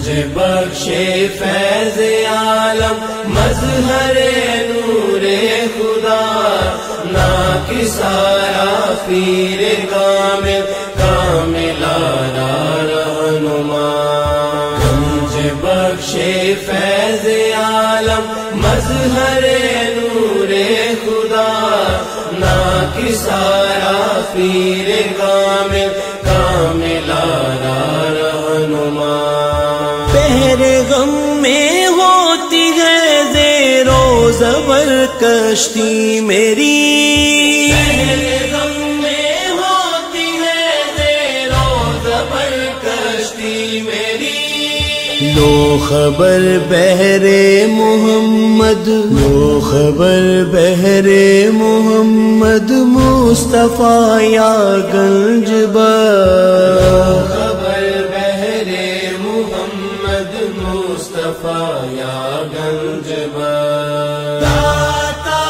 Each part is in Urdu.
بخشے فیض عالم مظہر نور خدا ناکسارا پیر کامل کاملارا رہنما گنج بخشے فیض عالم مظہر نور خدا ناکسارا پیر کامل کاملارا رہنما پہرے غم میں ہوتی ہے زیر و زبر کشتی میری پہرے غم میں ہوتی ہے زیر و زبر کشتی میری لو خبر بحر محمد لو خبر بحر محمد مصطفیٰ یا گنج خبر بحر محمد مصطفیٰ یا گنج داتا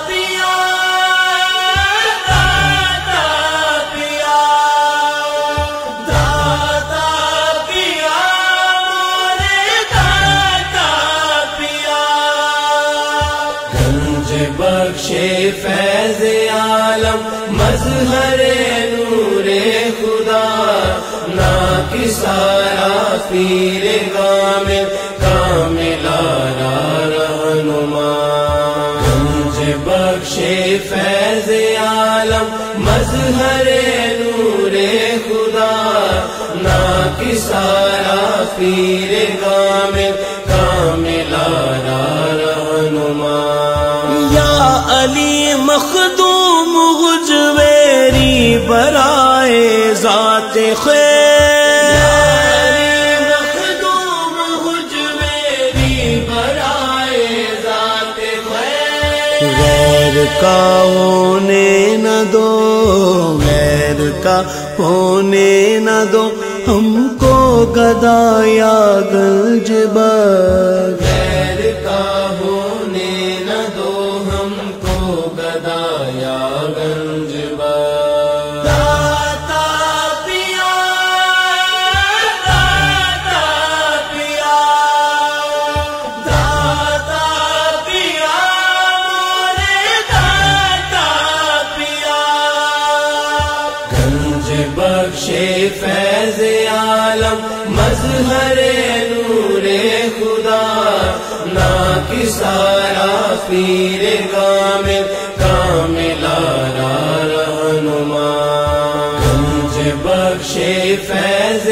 پیا داتا پیا داتا پیا مورے داتا پیا گنج بخشے فیض عالم مظہر نور خدا ناکسارا پیر کامل کاملارا رہنما گنج بخشے فیض عالم مظہر نور خدا ناکسارا پیر کامل کاملارا رہنما یا علی مخدوم غجویری برائے ذات خیر مخدوم حجویری برائے ذات خیر غیر کا ہونے نہ دو غیر کا ہونے نہ دو ہم کو گدا یا گنج بخش غیر کا ہونے نہ دو ہم کو گدا یا گنج داتا پیا داتا پیا داتا پیا مورے داتا پیا گنج بخشے فیض عالم مظہر نور خدا ناکسارا پیر کامل کاملارا رہنما گنج بخشے فیض